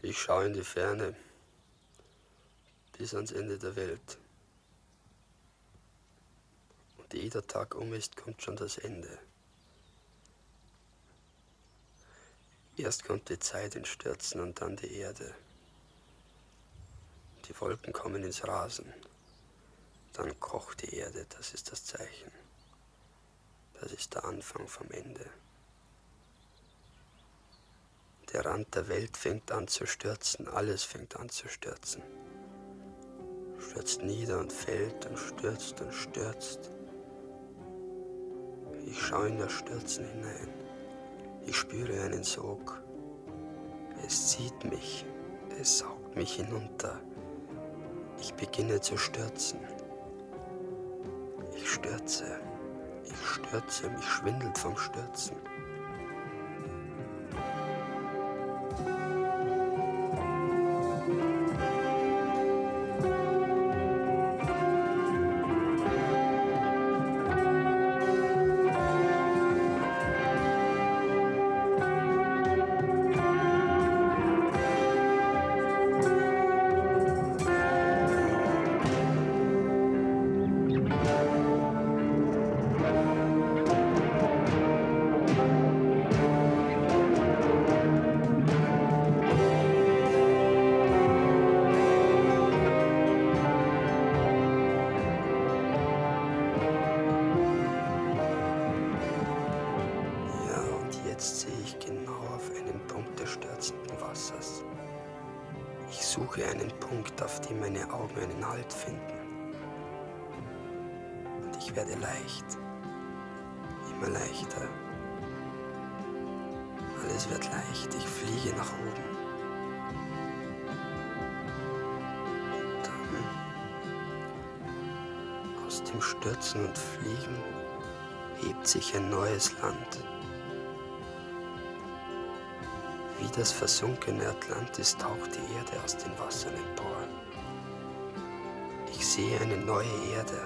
Ich schaue in die Ferne, bis ans Ende der Welt. Und ehe der Tag um ist, kommt schon das Ende. Erst kommt die Zeit in Stürzen und dann die Erde. Die Wolken kommen ins Rasen. Dann kocht die Erde, das ist das Zeichen. Das ist der Anfang vom Ende. Der Rand der Welt fängt an zu stürzen, alles fängt an zu stürzen. Stürzt nieder und fällt und stürzt und stürzt. Ich schaue in das Stürzen hinein. Ich spüre einen Sog. Es zieht mich, es saugt mich hinunter. Ich beginne zu stürzen. Ich stürze, mich schwindelt vom Stürzen. Und Fliegen hebt sich ein neues Land. Wie das versunkene Atlantis taucht die Erde aus den Wassern empor. Ich sehe eine neue Erde.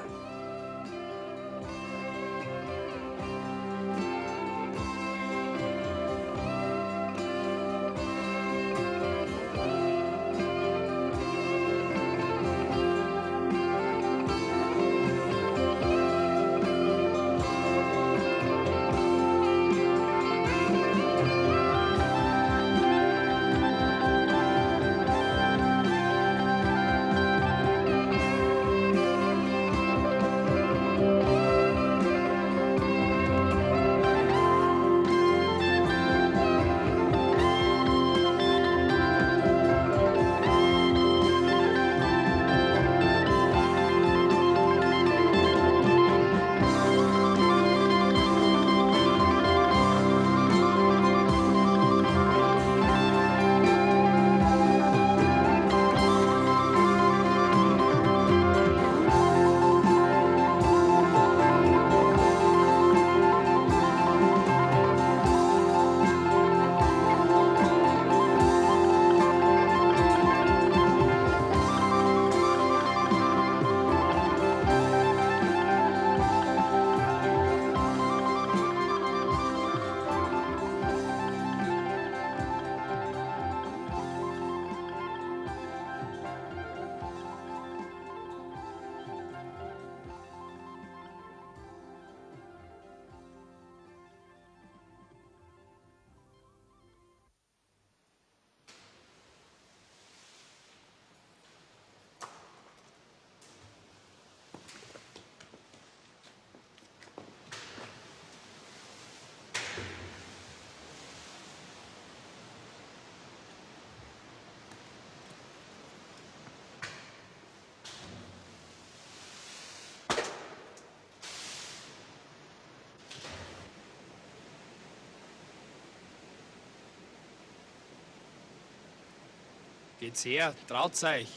Geht's her, traut's euch.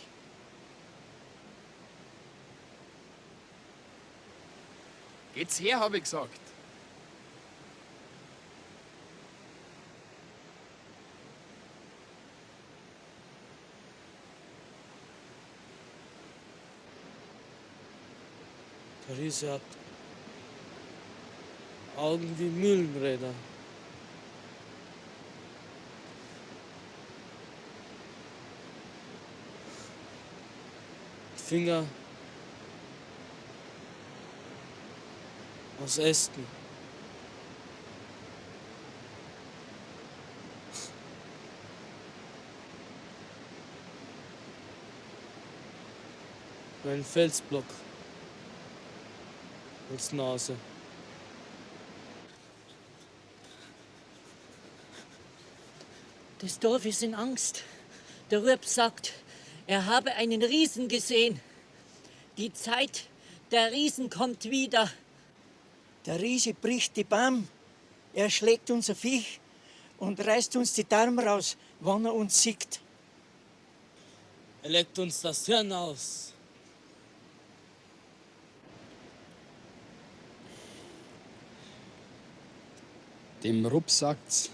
Geht's her, habe ich gesagt. Der Riese hat Augen wie Mühlenräder. Finger aus Ästen. Wie ein Felsblock als Nase. Das Dorf ist in Angst. Der Rüb sagt, er habe einen Riesen gesehen. Die Zeit der Riesen kommt wieder. Der Riese bricht die Baum, er schlägt unser Viech und reißt uns die Darm raus, wann er uns sieht. Er leckt uns das Hirn aus. Dem Rupp sagt's,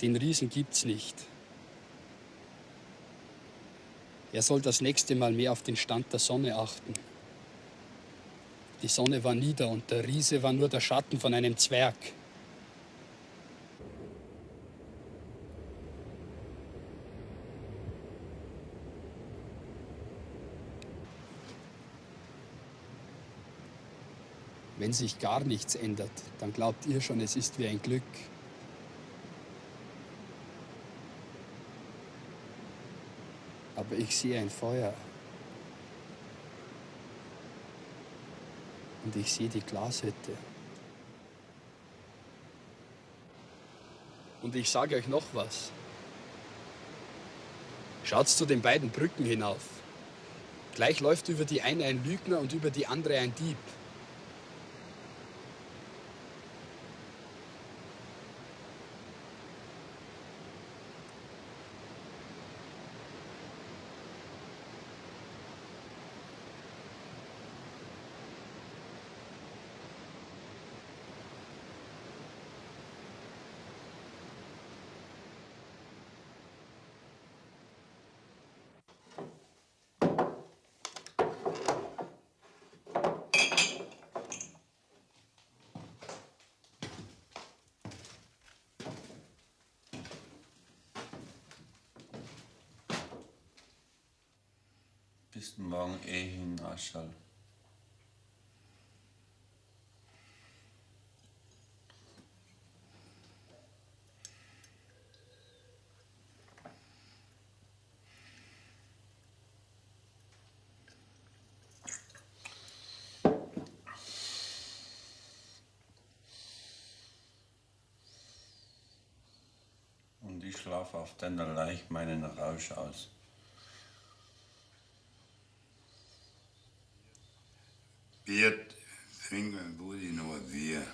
den Riesen gibt's nicht. Er soll das nächste Mal mehr auf den Stand der Sonne achten. Die Sonne war nieder und der Riese war nur der Schatten von einem Zwerg. Wenn sich gar nichts ändert, dann glaubt ihr schon, es ist wie ein Glück. Aber ich sehe ein Feuer. Und ich sehe die Glashütte. Und ich sage euch noch was. Schaut zu den beiden Brücken hinauf. Gleich läuft über die eine ein Lügner und über die andere ein Dieb. Bist morgen in Aschall? Und ich schlafe auf deiner Leich meinen Rausch aus. Beert, Finger, Budi, noch wir.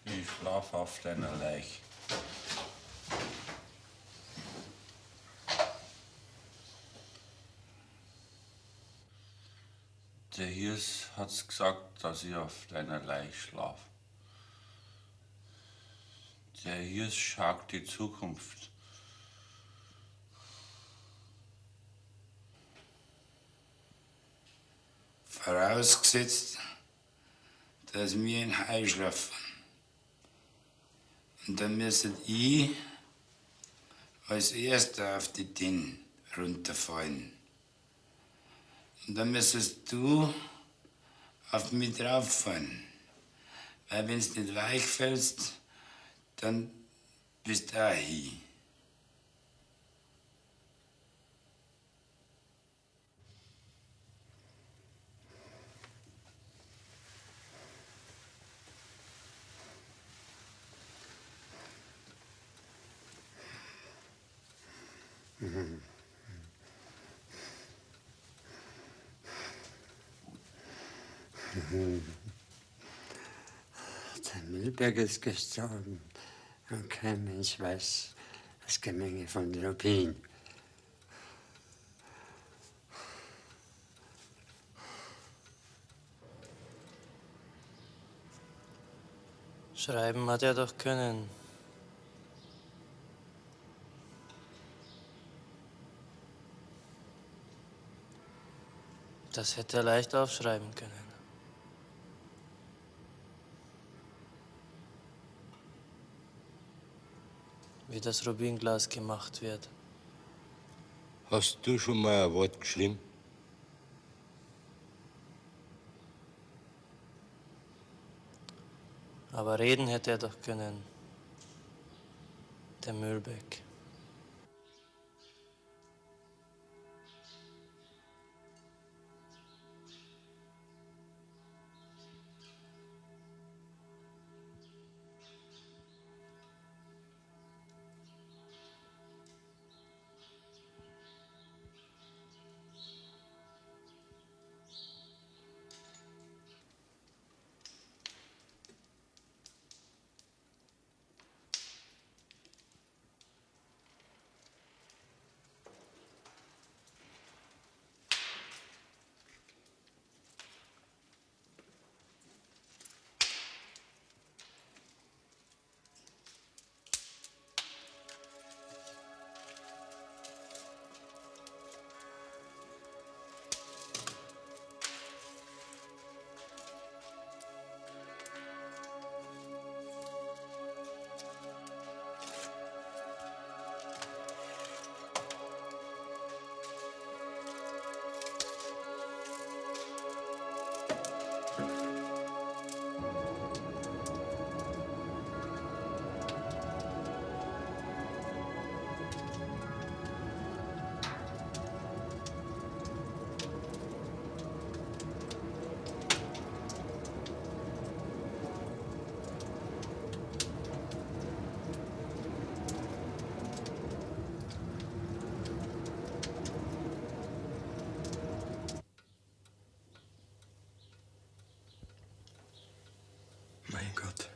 Ich schlafe auf deiner Leich. Der Hirs hat's gesagt, dass ich auf deiner Leich schlaf. Der Hirs schaut die Zukunft. Vorausgesetzt, dass wir in Hai schlafen. Und dann müsstet ich als Erster auf die Dinn runterfallen. Und dann müsstest du auf mich drauffallen. Weil wenn du nicht weich fällst, dann bist du auch hin. Der Mühlberg ist gestorben und kein Mensch weiß das Gemenge von Lupin. Schreiben hat er doch können. Das hätte er leicht aufschreiben können. Wie das Rubinglas gemacht wird. Hast du schon mal ein Wort geschrieben? Aber reden hätte er doch können. Der Mühlbeck. Mein Gott.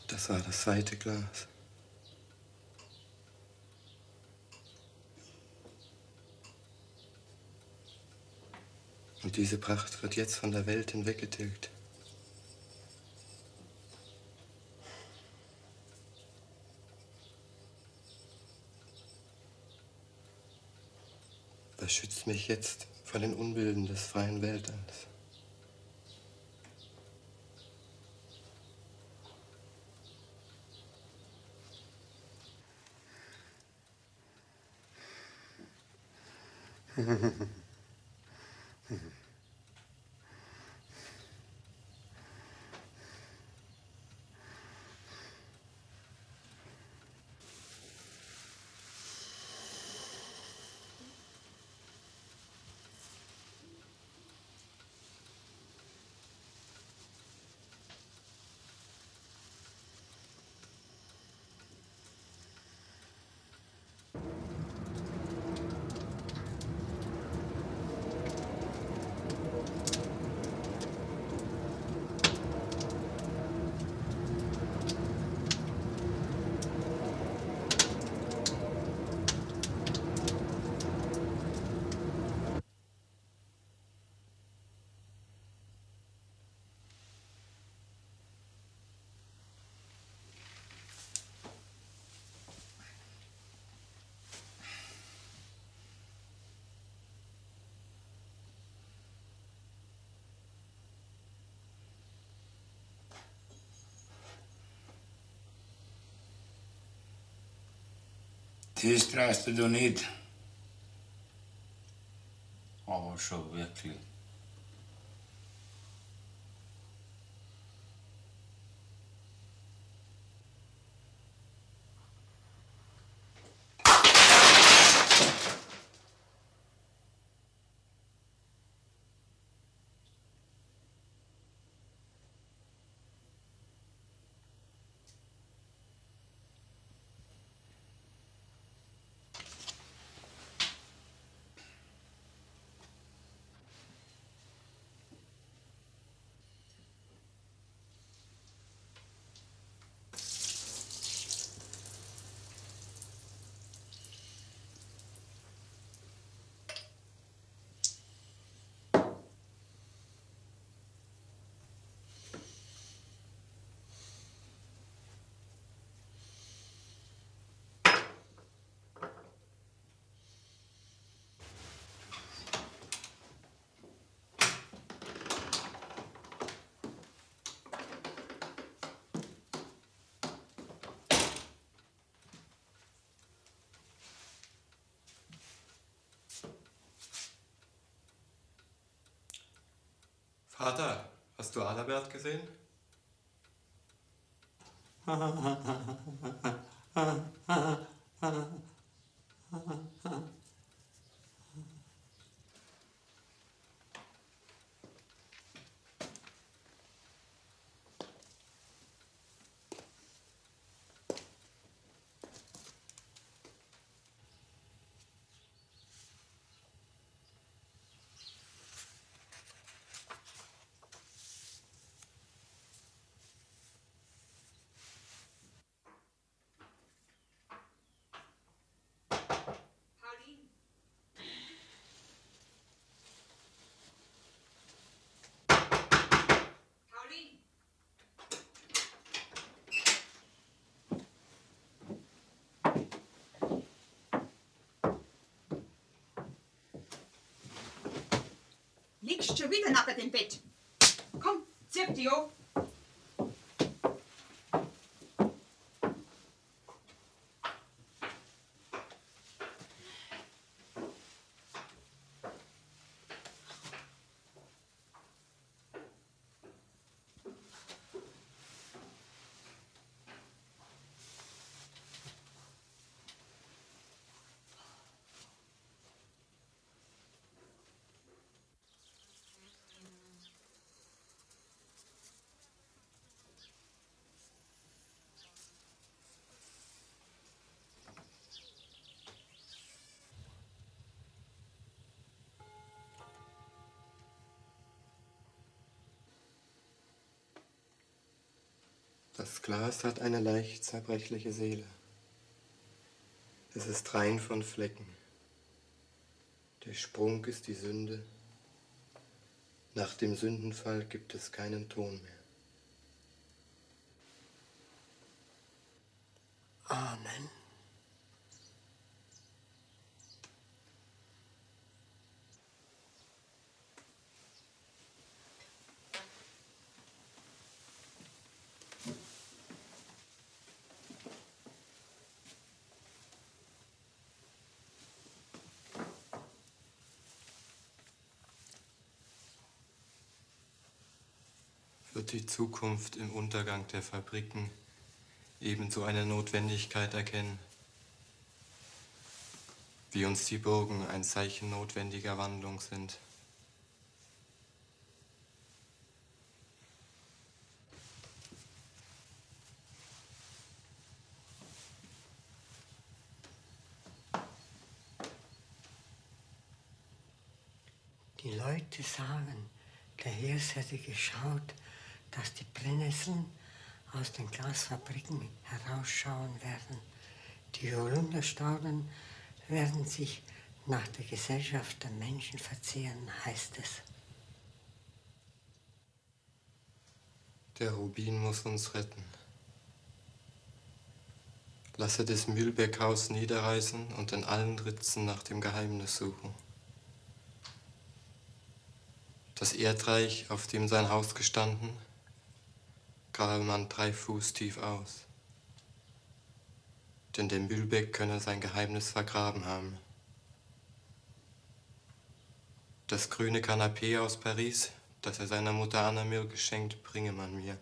Das war das zweite Glas. Und diese Pracht wird jetzt von der Welt hinweggetilgt. Was schützt mich jetzt vor den Unbilden des freien Weltalls? Das traust du nicht. Aber schon wirklich. Vater, hast du Adalbert gesehen? Liegst schon wieder nackt im Bett. Komm, zieh dich an. Das Glas hat eine leicht zerbrechliche Seele. Es ist rein von Flecken. Der Sprung ist die Sünde. Nach dem Sündenfall gibt es keinen Ton mehr. Amen. Wird die Zukunft im Untergang der Fabriken ebenso eine Notwendigkeit erkennen, wie uns die Burgen ein Zeichen notwendiger Wandlung sind? Die Leute sagen, der Hirs hätte geschaut, dass die Brennnesseln aus den Glasfabriken herausschauen werden. Die Holunderstauden werden sich nach der Gesellschaft der Menschen verzehren, heißt es. Der Rubin muss uns retten. Lasse das Mühlbeckhaus niederreißen und in allen Ritzen nach dem Geheimnis suchen. Das Erdreich, auf dem sein Haus gestanden, grabe man 3 Fuß tief aus. Denn der Mühlbeck könne sein Geheimnis vergraben haben. Das grüne Kanapee aus Paris, das er seiner Mutter Anna mir geschenkt, bringe man mir.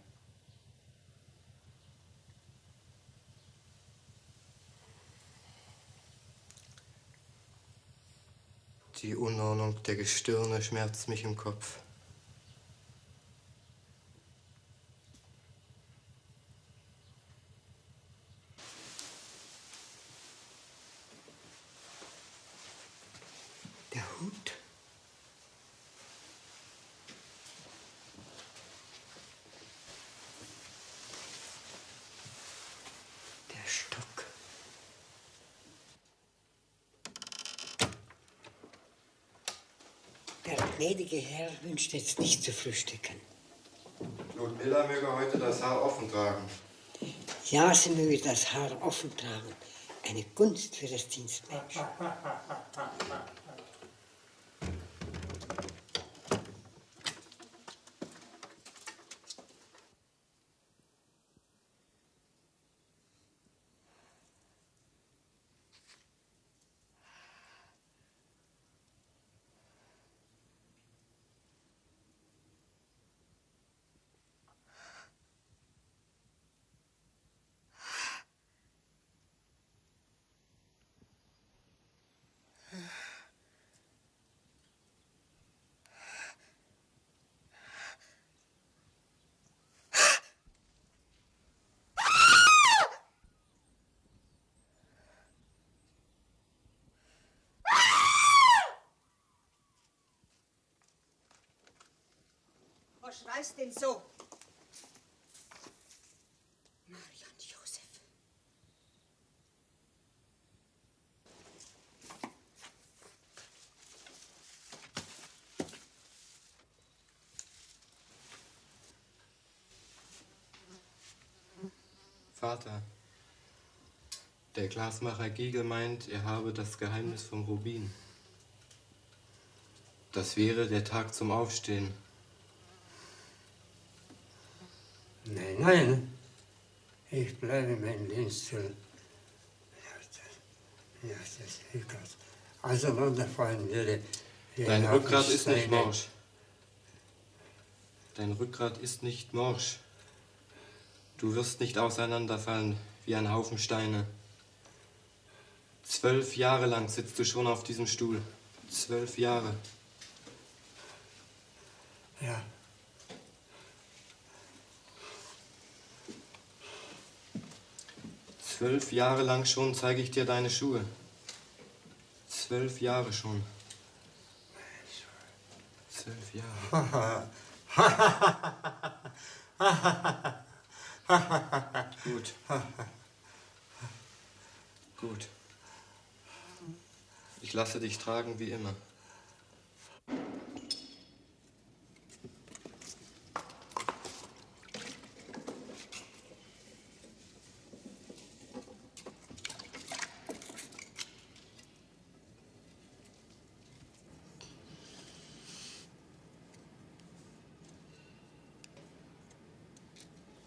Die Unordnung der Gestirne schmerzt mich im Kopf. Der Hut. Der Stock. Der gnädige Herr wünscht jetzt nicht zu frühstücken. Ludmilla möge heute das Haar offen tragen. Ja, sie möge das Haar offen tragen. Eine Gunst für das Dienstmensch. Was schreist denn so? Marion Josef. Vater, der Glasmacher Giegel meint, er habe das Geheimnis vom Rubin. Das wäre der Tag zum Aufstehen. Nein, nein, ich bleibe mein Linsel. Ja, das ist Gott. Auseinanderfallen würde. Dein Rückgrat ist nicht morsch. Dein Rückgrat ist nicht morsch. Du wirst nicht auseinanderfallen wie ein Haufen Steine. 12 Jahre lang sitzt du schon auf diesem Stuhl. 12 Jahre. Ja. Zwölf Jahre lang schon zeige ich dir deine Schuhe. 12 Jahre schon. 12 Jahre. Gut. Gut. Ich lasse dich tragen wie immer.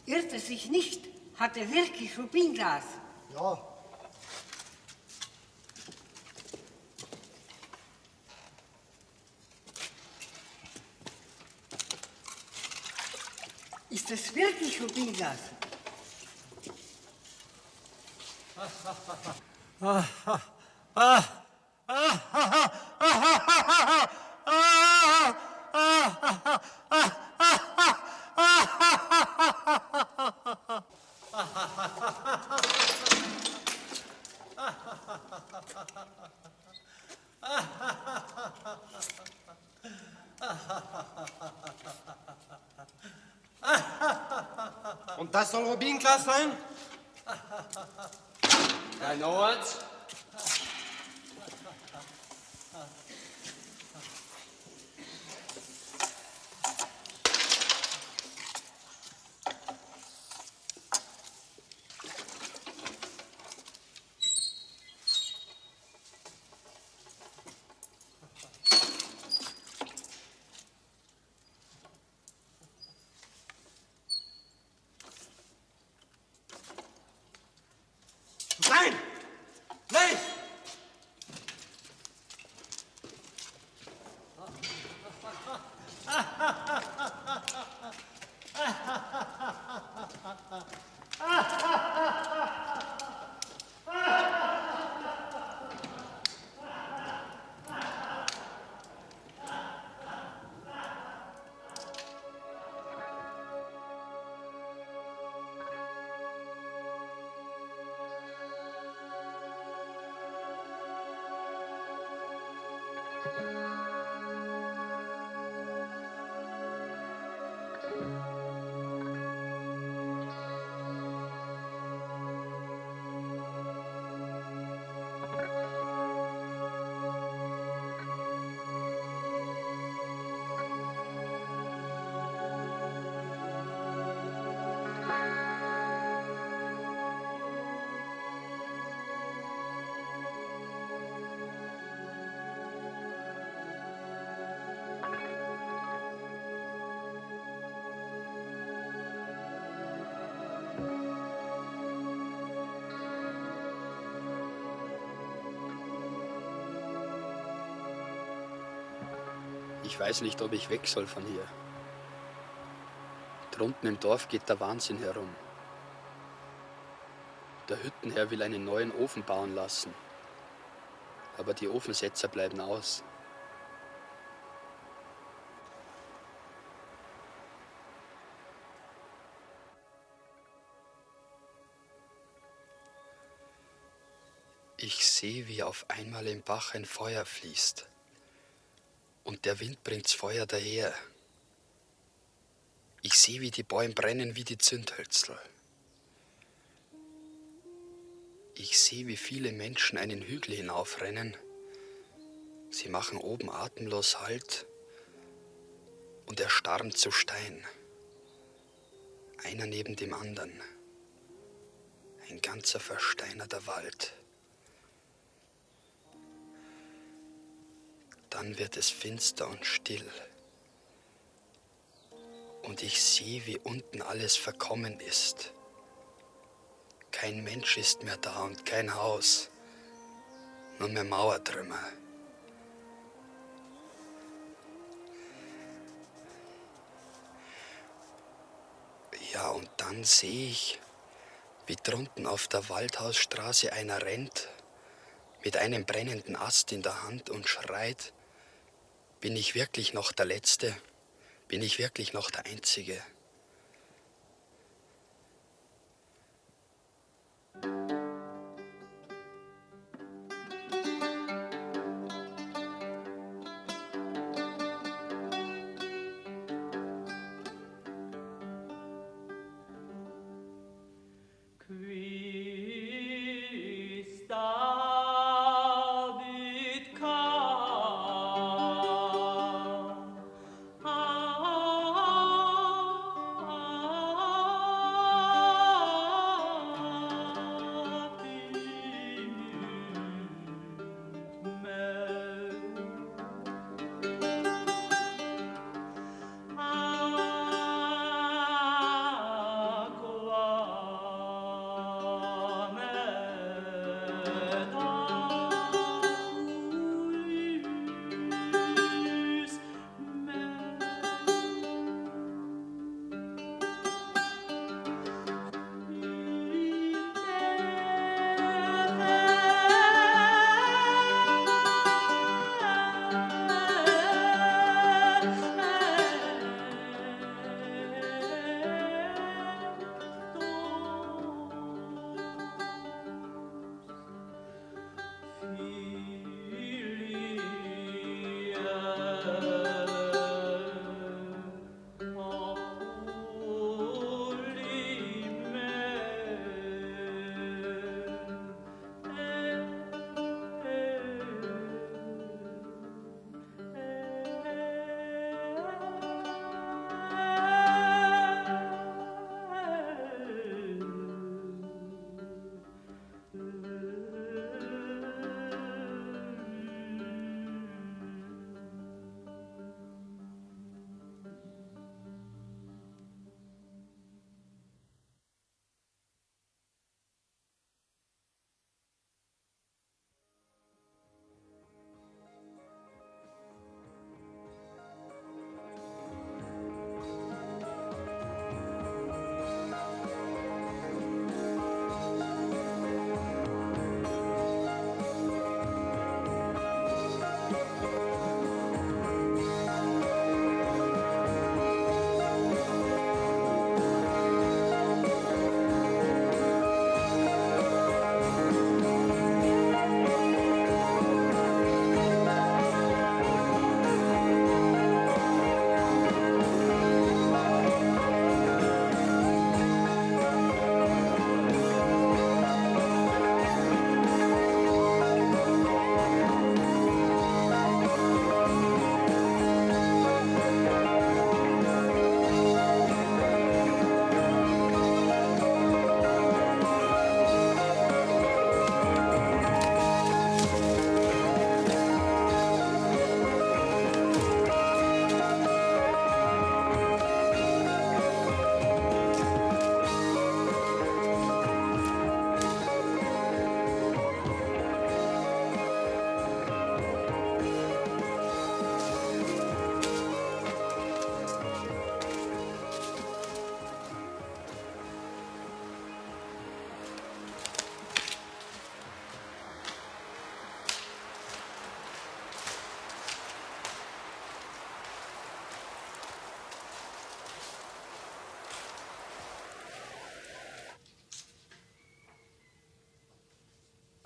Irrt er sich nicht? Hat er wirklich Rubinglas? Ja. Ist das wirklich Rubinglas? Und das soll Rubinglas sein? Dein Ort? Nein! Nein! Ich weiß nicht, ob ich weg soll von hier. Drunten im Dorf geht der Wahnsinn herum. Der Hüttenherr will einen neuen Ofen bauen lassen. Aber die Ofensetzer bleiben aus. Ich sehe, wie auf einmal im Bach ein Feuer fließt. Und der Wind bringt's Feuer daher. Ich sehe, wie die Bäume brennen wie die Zündhölzl. Ich sehe, wie viele Menschen einen Hügel hinaufrennen. Sie machen oben atemlos Halt und erstarren zu Stein. Einer neben dem anderen. Ein ganzer versteinerter Wald. Dann wird es finster und still. Und ich sehe, wie unten alles verkommen ist. Kein Mensch ist mehr da und kein Haus. Nur mehr Mauertrümmer. Ja, und dann sehe ich, wie drunten auf der Waldhausstraße einer rennt, mit einem brennenden Ast in der Hand und schreit: Bin ich wirklich noch der Letzte? Bin ich wirklich noch der Einzige?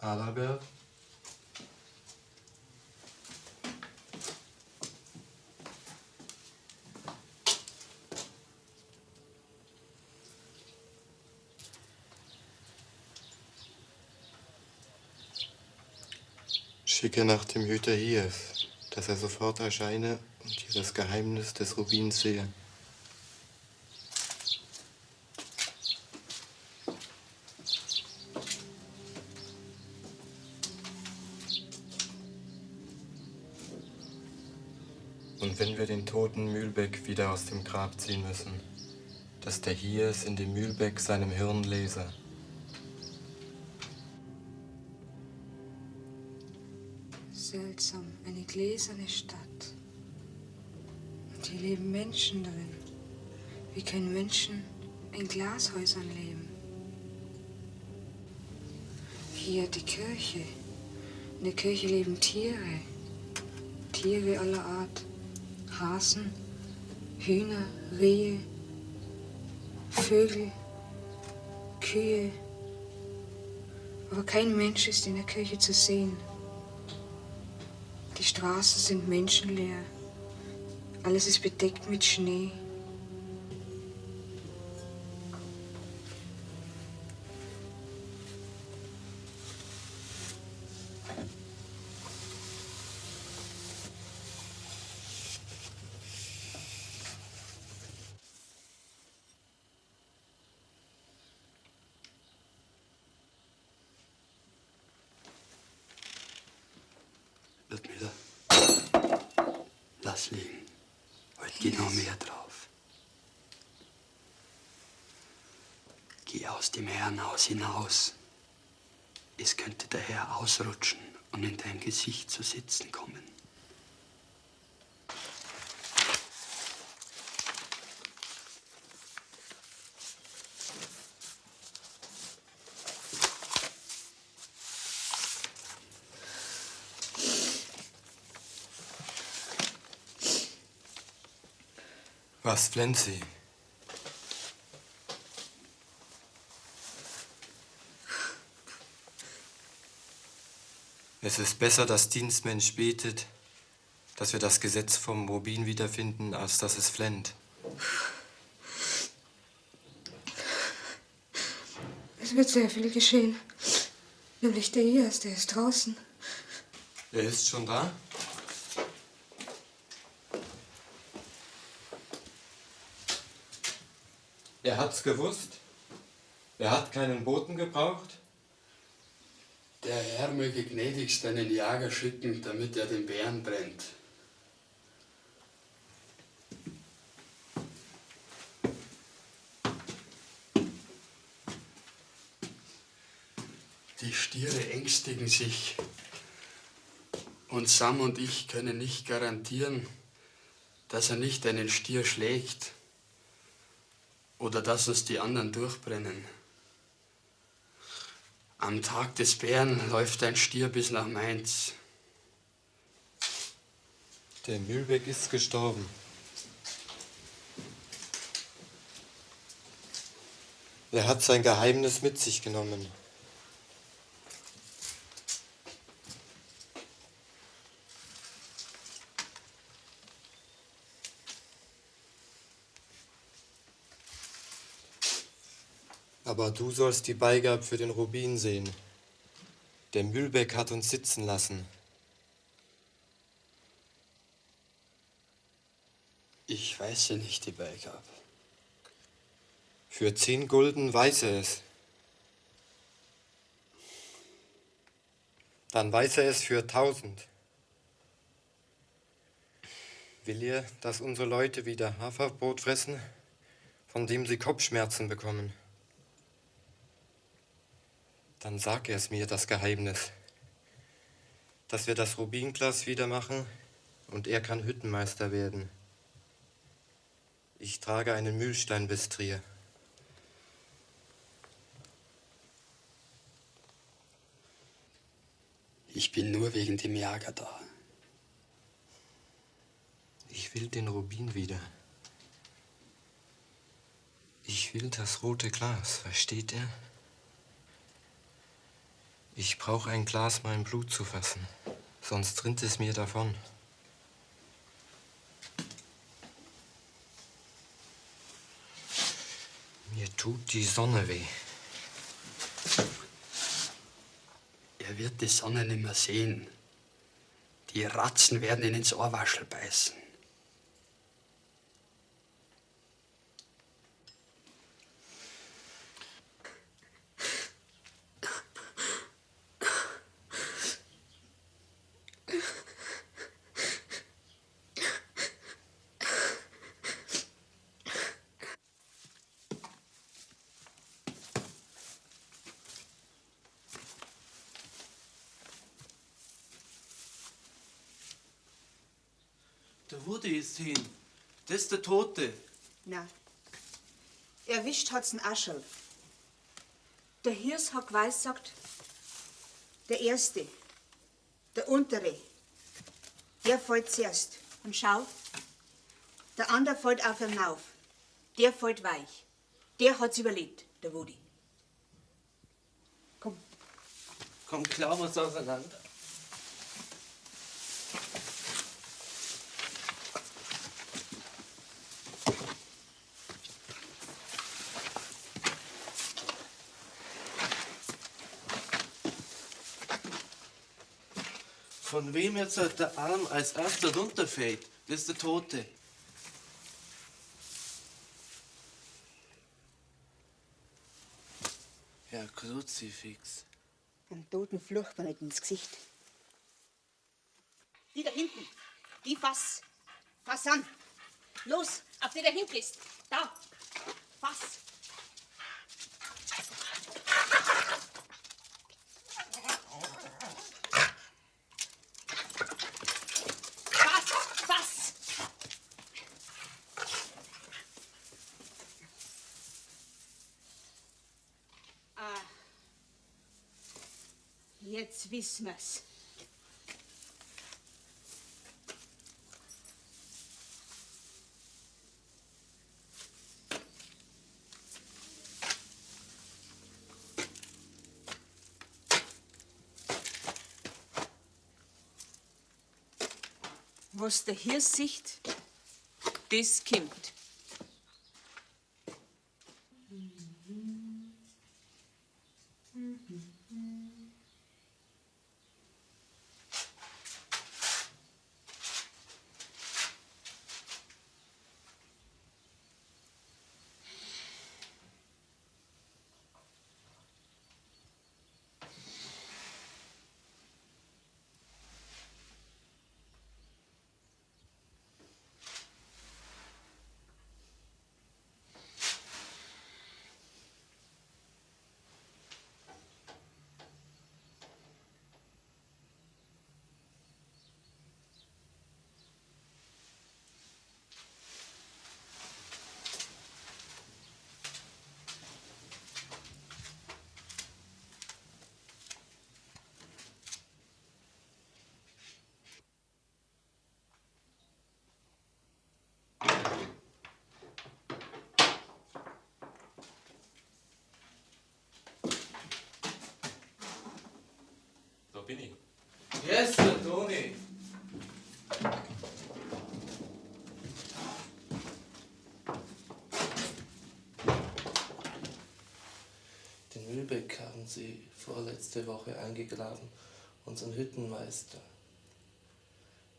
Adalbert? Schicke nach dem Hüter Hiers, dass er sofort erscheine und hier das Geheimnis des Rubins sehe. Und wenn wir den toten Mühlbeck wieder aus dem Grab ziehen müssen, dass der Hiers in dem Mühlbeck seinem Hirn lese. Seltsam, eine gläserne Stadt. Und hier leben Menschen drin. Wie können Menschen in Glashäusern leben? Hier die Kirche. In der Kirche leben Tiere. Tiere aller Art. Hasen, Hühner, Rehe, Vögel, Kühe. Aber kein Mensch ist in der Kirche zu sehen. Die Straßen sind menschenleer. Alles ist bedeckt mit Schnee. Ludmilla, lass liegen. Heute geht noch mehr drauf. Geh aus dem Herrenhaus hinaus. Es könnte der Herr ausrutschen und in dein Gesicht zu sitzen kommen. Was flennt sie? Es ist besser, dass Dienstmensch betet, dass wir das Gesetz vom Rubin wiederfinden, als dass es flennt. Es wird sehr viel geschehen. Nämlich der Hiers, der ist draußen. Er ist schon da? Er hat's gewusst. Er hat keinen Boten gebraucht. Der Herr möge gnädigst einen Jager schicken, damit er den Bären brennt. Die Stiere ängstigen sich. Und Sam und ich können nicht garantieren, dass er nicht einen Stier schlägt oder dass uns die anderen durchbrennen. Am Tag des Bären läuft ein Stier bis nach Mainz. Der Mühlbeck ist gestorben. Er hat sein Geheimnis mit sich genommen. Aber du sollst die Beigabe für den Rubin sehen. Der Mühlbeck hat uns sitzen lassen. Ich weiß ja nicht die Beigabe. Für 10 Gulden weiß er es. Dann weiß er es für 1000. Will ihr, dass unsere Leute wieder Haferbrot fressen, von dem sie Kopfschmerzen bekommen? Dann sag es mir, das Geheimnis, dass wir das Rubinglas wieder machen und er kann Hüttenmeister werden. Ich trage einen Mühlstein bis Trier. Ich bin nur wegen dem Jager da. Ich will den Rubin wieder. Ich will das rote Glas, versteht er? Ich brauche ein Glas, mein Blut zu fassen, sonst rinnt es mir davon. Mir tut die Sonne weh. Er wird die Sonne nimmer sehen. Die Ratzen werden ihn ins Ohrwaschel beißen. Der Woody ist hin. Das ist der Tote. Na, erwischt hat's ein Ascherl. Der Hirs hat geweissagt, der Erste, der Untere, der fällt zuerst. Und schau, der andere fällt auf ihm auf. Der fällt weich. Der hat's überlebt, der Woody. Komm. Komm, klar was auseinander. Von wem jetzt der Arm als erster runterfällt, das ist der Tote. Ja, Kruzifix. Einen Toten flucht man nicht ins Gesicht. Die da hinten, die fass an. Los, auf die da hinten ist. Da, fass. Fass. Ah, jetzt wissen wir's. Was der Hirs sieht, das kommt. Da bin ich. Yes, der Toni. Den Mühlbeck haben sie vorletzte Woche eingegraben, unseren Hüttenmeister.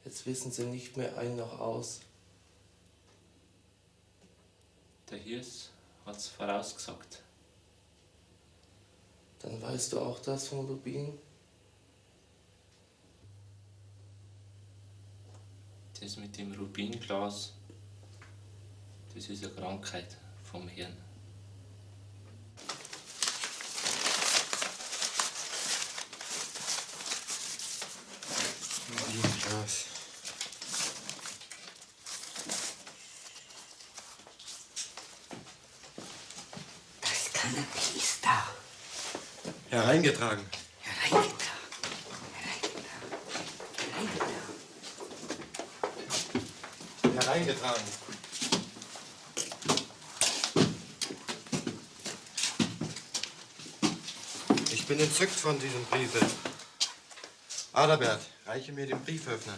Jetzt wissen sie nicht mehr ein noch aus. Der Hirs hat's vorausgesagt. Dann weißt du auch das von Rubin? Das mit dem Rubinglas, das ist eine Krankheit vom Hirn. Rubinglas. Das Cannabis da. Hereingetragen. Hereingetragen. Ich bin entzückt von diesem Briefe. Adalbert, reiche mir den Brieföffner.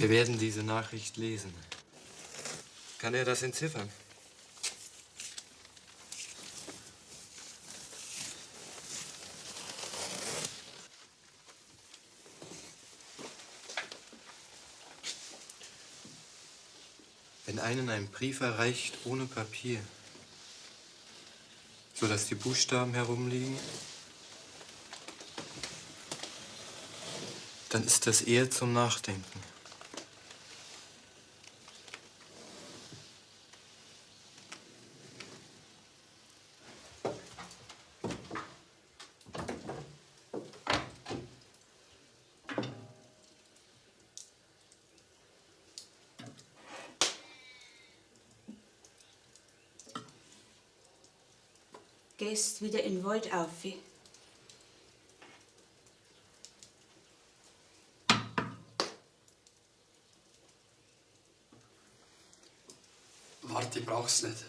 Wir werden diese Nachricht lesen. Kann er das entziffern? Wenn einen ein Brief erreicht ohne Papier, so dass die Buchstaben herumliegen, dann ist das eher zum Nachdenken. Gehst wieder in den Wald auf. Warte, ich brauch's nicht.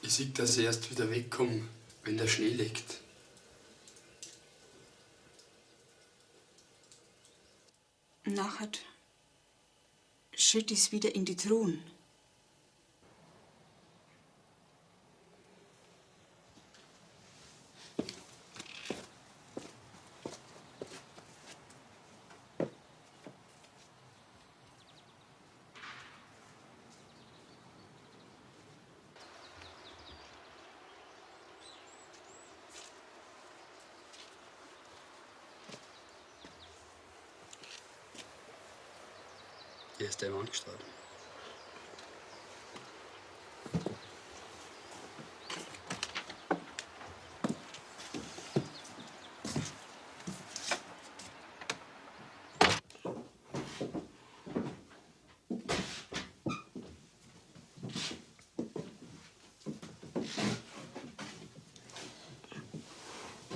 Ich sehe, dass ich erst wieder wegkomme, wenn der Schnee liegt. Nachher schütt ich's wieder in die Truhen. Hier ist der Mann gestorben.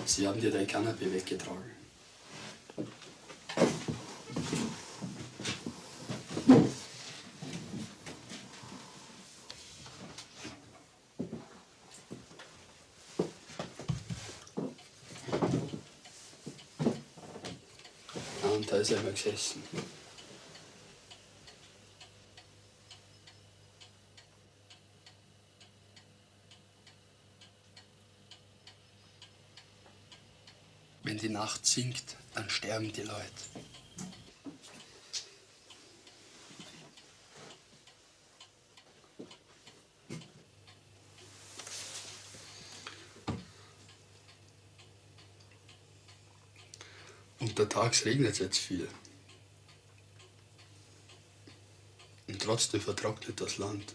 Sie haben dir dein Kanapee weggetragen. Und da ist er immer gesessen. Wenn die Nacht sinkt, dann sterben die Leute. Untertags regnet es jetzt viel. Und trotzdem vertrocknet das Land.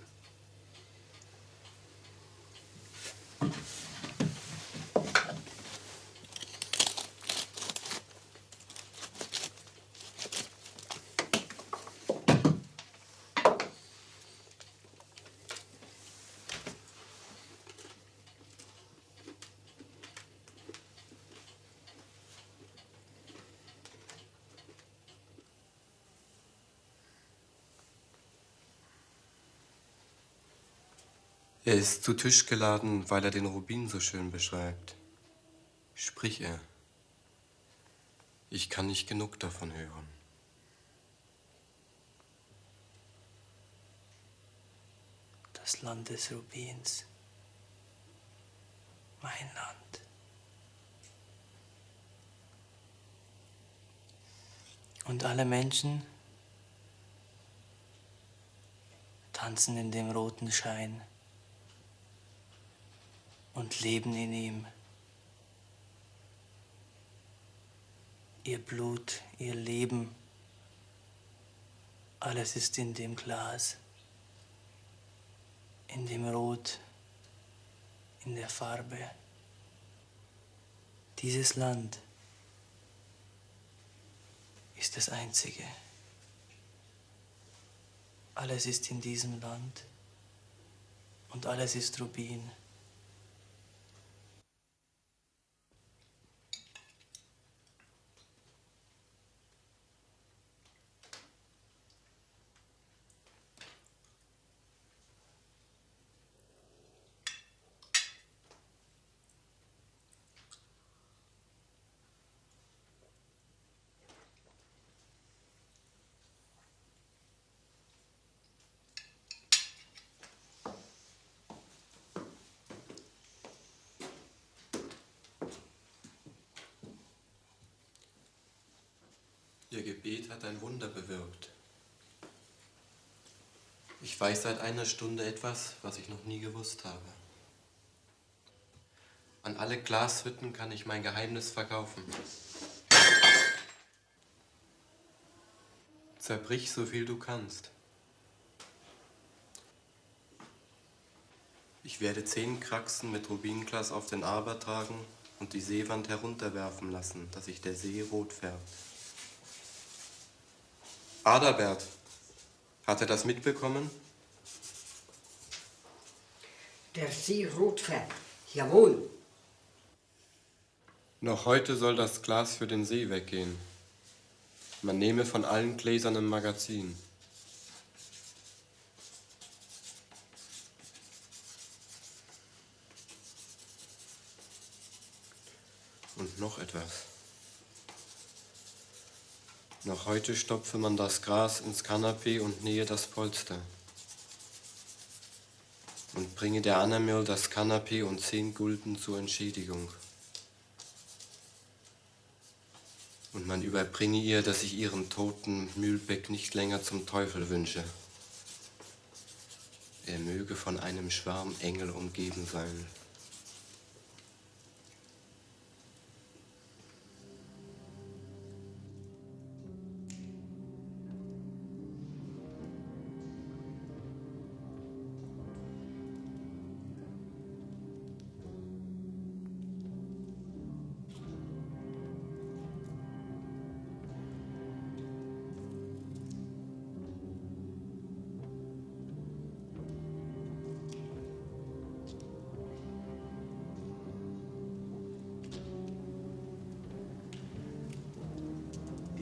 Er ist zu Tisch geladen, weil er den Rubin so schön beschreibt. Sprich er. Ich kann nicht genug davon hören. Das Land des Rubins. Mein Land. Und alle Menschen tanzen in dem roten Schein und leben in ihm. Ihr Blut, ihr Leben, alles ist in dem Glas, in dem Rot, in der Farbe. Dieses Land ist das Einzige. Alles ist in diesem Land und alles ist Rubin. stille Gebet hat ein Wunder bewirkt. Ich weiß seit einer Stunde etwas, was ich noch nie gewusst habe. An alle Glashütten kann ich mein Geheimnis verkaufen. Zerbrich so viel du kannst. Ich werde 10 Kraxen mit Rubinglas auf den Arber tragen und die Seewand herunterwerfen lassen, dass sich der See rot färbt. Adalbert, hat er das mitbekommen? Der See rot färbt. Jawohl. Noch heute soll das Glas für den See weggehen. Man nehme von allen Gläsern im Magazin. Und noch etwas. Noch heute stopfe man das Gras ins Kanapee und nähe das Polster. Und bringe der Annemil das Kanapee und 10 Gulden zur Entschädigung. Und man überbringe ihr, dass ich ihren toten Mühlbeck nicht länger zum Teufel wünsche. Er möge von einem Schwarm Engel umgeben sein.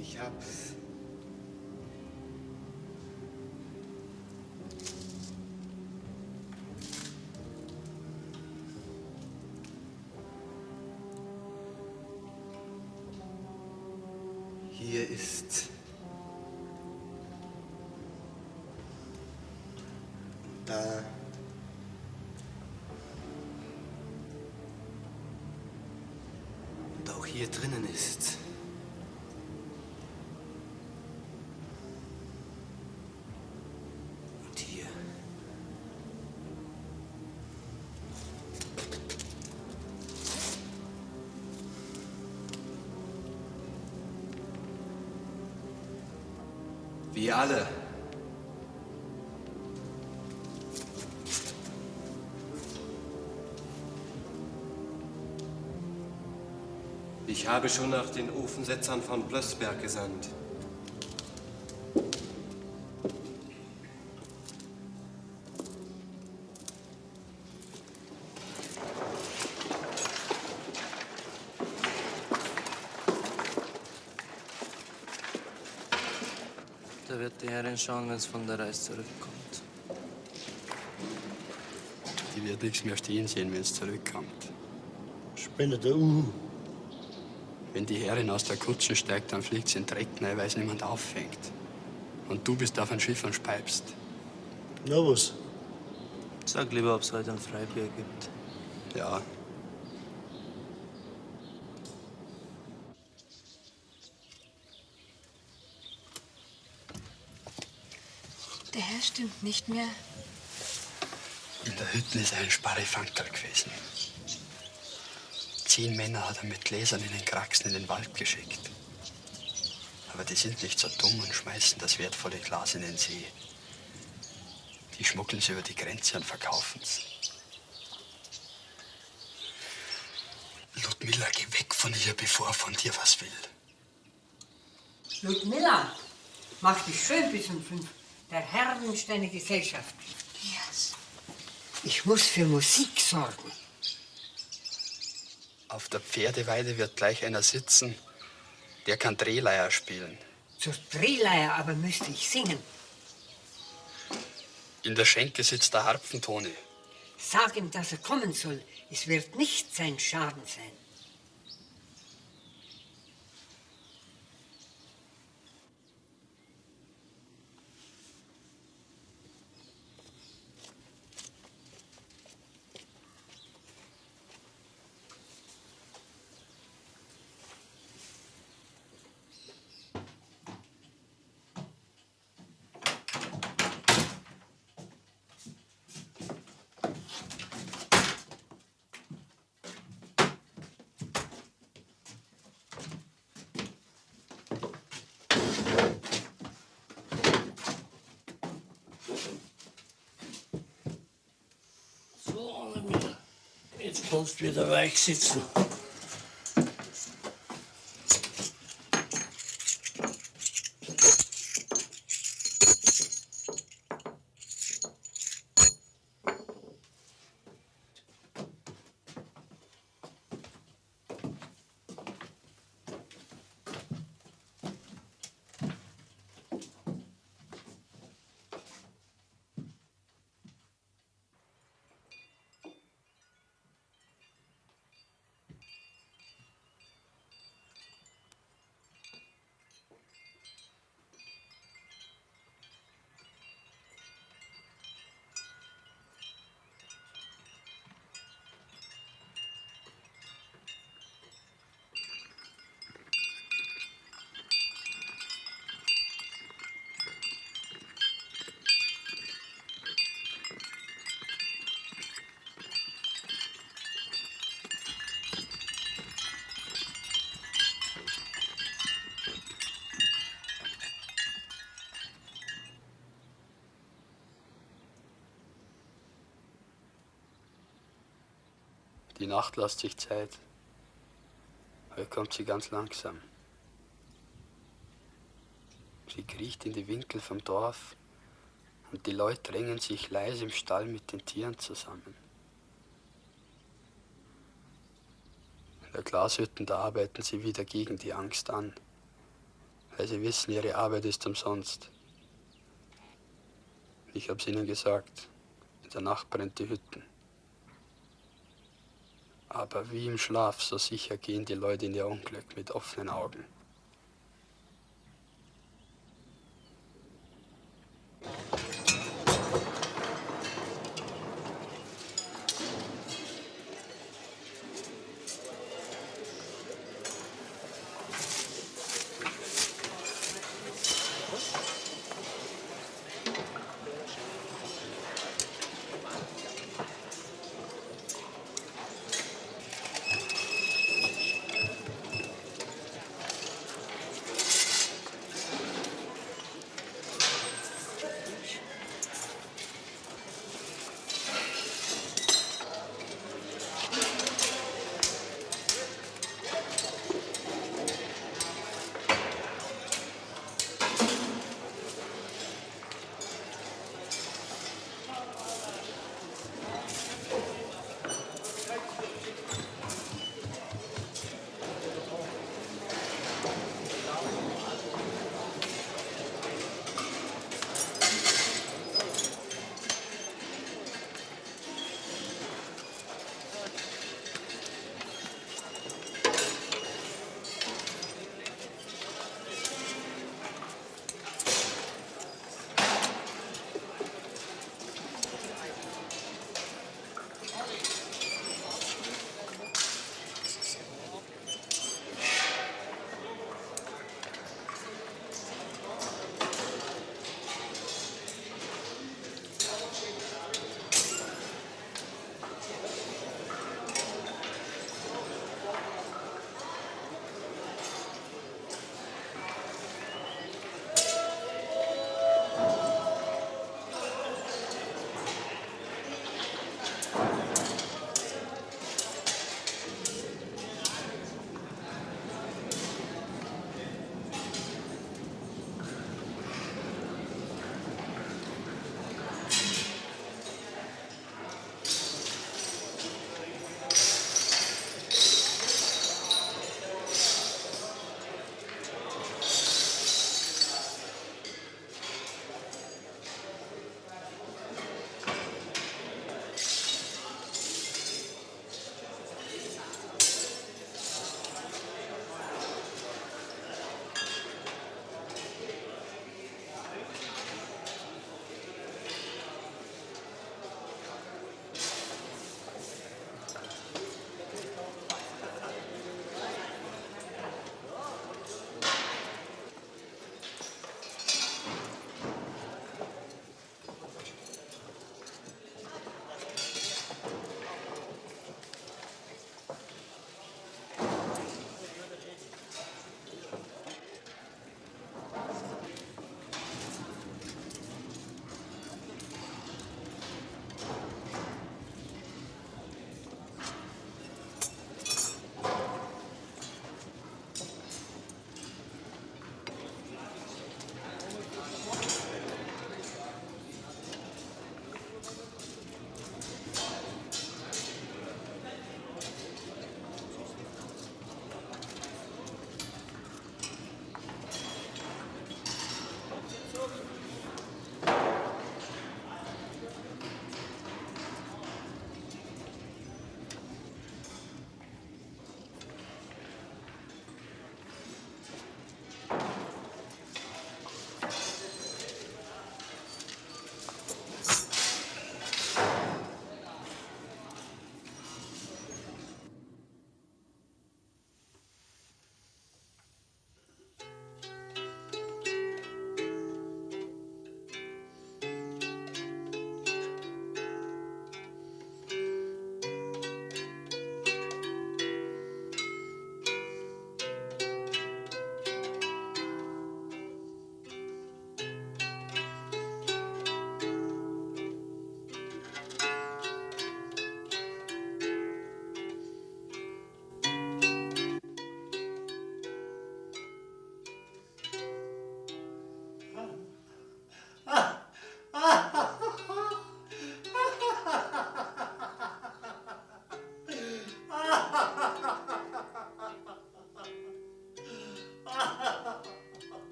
Ich hab's. Hier ist da und auch hier drinnen ist und hier. Wir alle. Ich habe schon nach den Ofensetzern von Blößberg gesandt. Da wird die Herrin schauen, wenn es von der Reise zurückkommt. Die wird nichts mehr stehen sehen, wenn es zurückkommt. Spinnet der Uhu. Wenn die Herrin aus der Kutsche steigt, dann fliegt sie in den Dreck rein, weil es niemand auffängt. Und du bist auf ein Schiff und speibst. Na was? Sag lieber, ob es heute ein Freibier gibt. Ja. Der Herr stimmt nicht mehr. In der Hütte ist ein Sparrifankerl gewesen. 10 Männer hat er mit Gläsern in den Kraxen in den Wald geschickt. Aber die sind nicht so dumm und schmeißen das wertvolle Glas in den See. Die schmuggeln es über die Grenze und verkaufen es. Ludmilla, geh weg von hier, bevor er von dir was will. Ludmilla, mach dich schön bis um 5. Der Herren ist eine Gesellschaft. Yes. Ich muss für Musik sorgen. Auf der Pferdeweide wird gleich einer sitzen, der kann Drehleier spielen. Zur Drehleier aber müsste ich singen. In der Schenke sitzt der Harpfentone. Sag ihm, dass er kommen soll. Es wird nicht sein Schaden sein. So, Annemir, jetzt kannst du wieder weich sitzen. Die Nacht lässt sich Zeit. Heute kommt sie ganz langsam. Sie kriecht in die Winkel vom Dorf und die Leute drängen sich leise im Stall mit den Tieren zusammen. In der Glashütten, da arbeiten sie wieder gegen die Angst an, weil sie wissen, ihre Arbeit ist umsonst. Ich hab's ihnen gesagt, in der Nacht brennt die Hütten. Aber wie im Schlaf, so sicher gehen die Leute in ihr Unglück mit offenen Augen.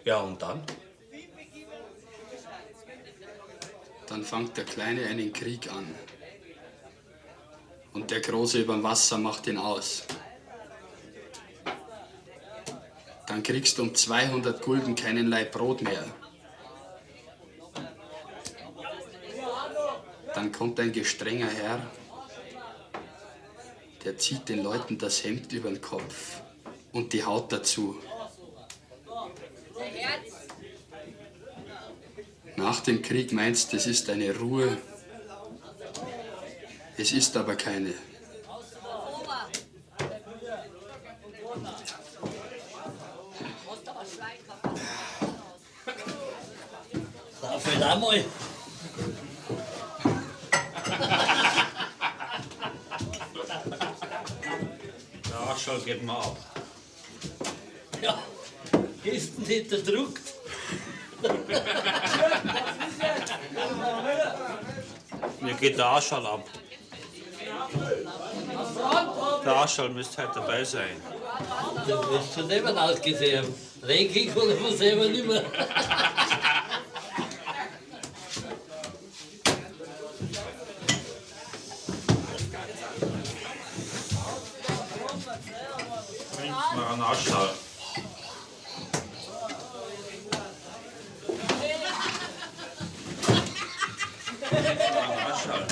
Ja, und dann? Dann fängt der Kleine einen Krieg an. Und der Große überm Wasser macht ihn aus. Dann kriegst du um 200 Gulden keinen Laib Brot mehr. Dann kommt ein gestrenger Herr, der zieht den Leuten das Hemd über den Kopf und die Haut dazu. Nach dem Krieg meinst du, es ist eine Ruhe. Es ist aber keine. Darf ich da mal? Der Arschall geht mal ab. Ja, ist denn nicht der Druck? Mir geht der Arschall ab. Der Arschall müsste heute dabei sein. Du wirst schon eben ausgesehen. Renkig oder was selber nicht mehr. Bringt mal einen Arschall. Einen Arschall.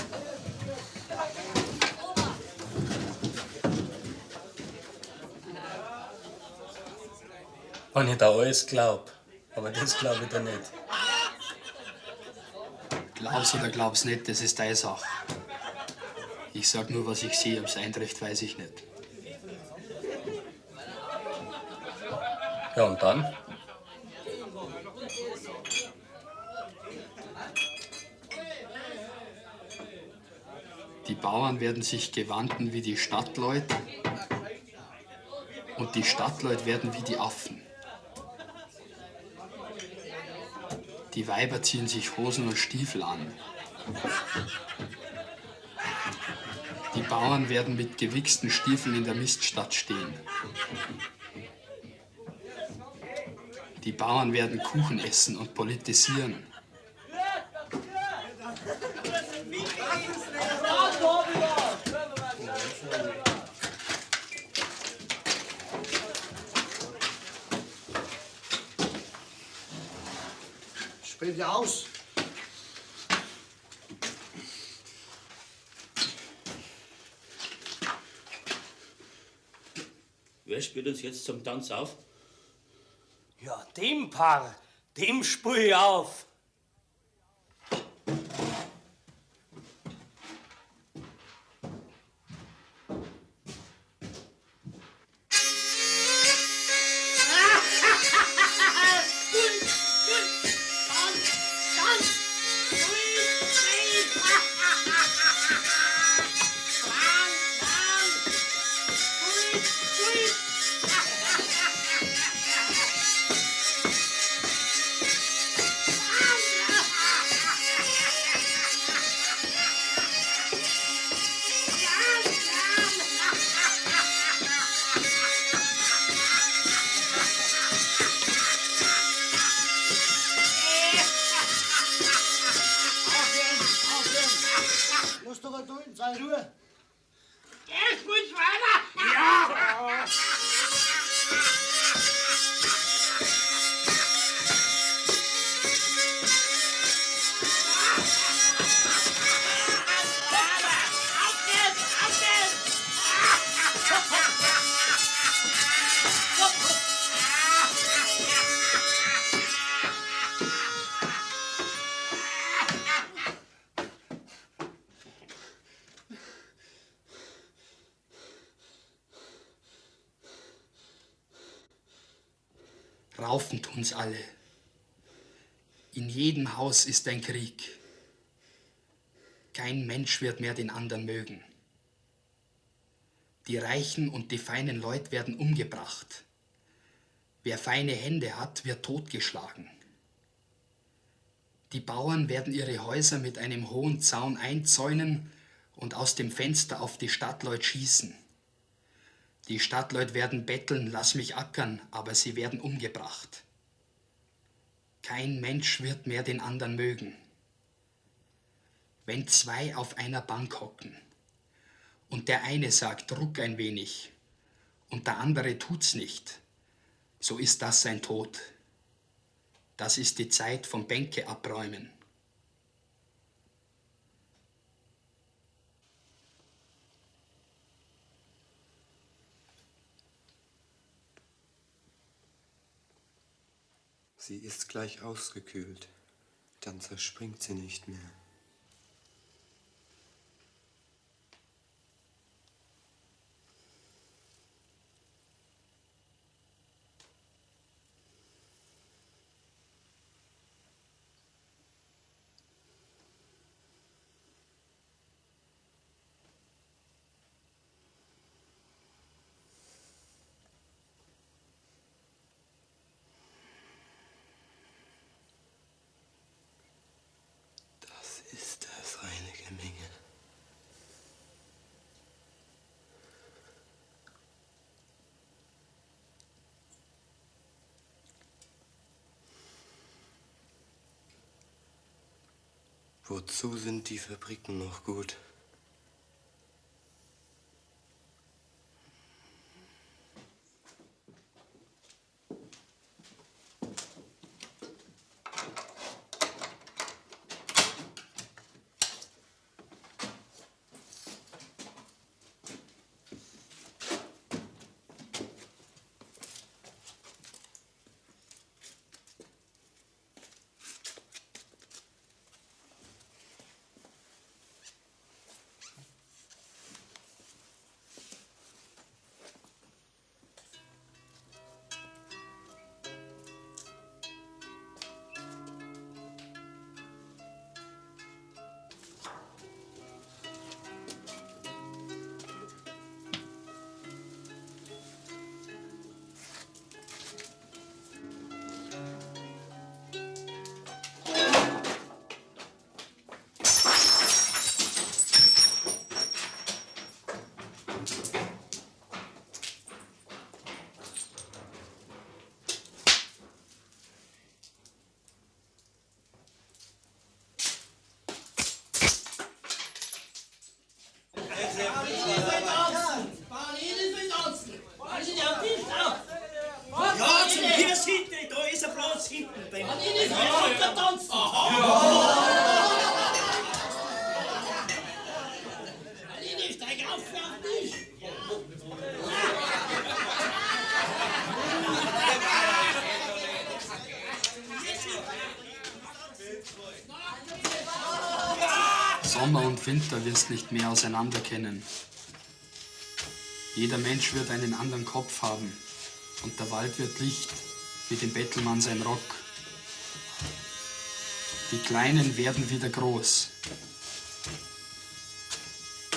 Wenn ich da alles glaub, aber das glaube ich da nicht. Glaub's oder glaub's nicht, das ist deine Sache. Ich sag nur, was ich sehe, ob's eintrifft, weiß ich nicht. Ja, und dann? Die Bauern werden sich gewandten wie die Stadtleute und die Stadtleute werden wie die Affen. Die Weiber ziehen sich Hosen und Stiefel an. Die Bauern werden mit gewichsten Stiefeln in der Miststadt stehen. Die Bauern werden Kuchen essen und politisieren. Spielt ja aus. Wer spielt uns jetzt zum Tanz auf? Ja, dem Paar, dem spür ich auf. Lass doch da in seine Ruhe. Der spielt weiter! Ja! Raufen tun's alle. In jedem Haus ist ein Krieg. Kein Mensch wird mehr den anderen mögen. Die reichen und die feinen Leute werden umgebracht. Wer feine Hände hat, wird totgeschlagen. Die Bauern werden ihre Häuser mit einem hohen Zaun einzäunen und aus dem Fenster auf die Stadtleute schießen. Die Stadtleute werden betteln, lass mich ackern, aber sie werden umgebracht. Kein Mensch wird mehr den anderen mögen. Wenn zwei auf einer Bank hocken und der eine sagt, druck ein wenig und der andere tut's nicht, so ist das sein Tod. Das ist die Zeit vom Bänke abräumen. Sie ist gleich ausgekühlt, dann zerspringt sie nicht mehr. Das ist das reine Gemenge. Wozu sind die Fabriken noch gut? Ja, zum Hirs hinten, da ist ein Platz hinten. Sommer und Winter wirst nicht mehr auseinander kennen. Jeder Mensch wird einen anderen Kopf haben und der Wald wird licht wie dem Bettelmann sein Rock. Die Kleinen werden wieder groß.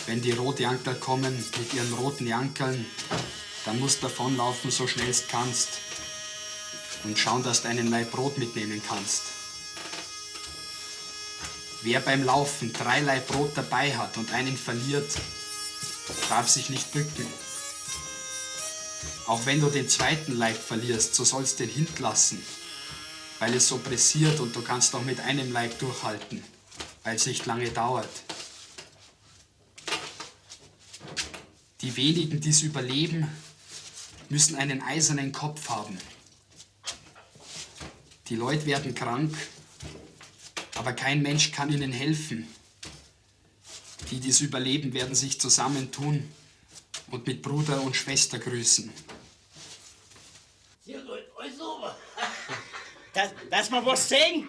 Wenn die Rotjankerl kommen mit ihren roten Jankerln, dann musst davonlaufen, so schnellst kannst und schauen, dass du einen Laib Brot mitnehmen kannst. Wer beim Laufen 3 Laib Brot dabei hat und einen verliert, darf sich nicht bücken. Auch wenn du den zweiten Laib verlierst, so sollst du den hinterlassen, weil es so pressiert und du kannst auch mit einem Laib durchhalten, weil es nicht lange dauert. Die wenigen, die es überleben, müssen einen eisernen Kopf haben. Die Leute werden krank, aber kein Mensch kann ihnen helfen. Die, die es überleben, werden sich zusammentun und mit Bruder und Schwester grüßen. Sehr gut, alles ober. Dass wir was sehen.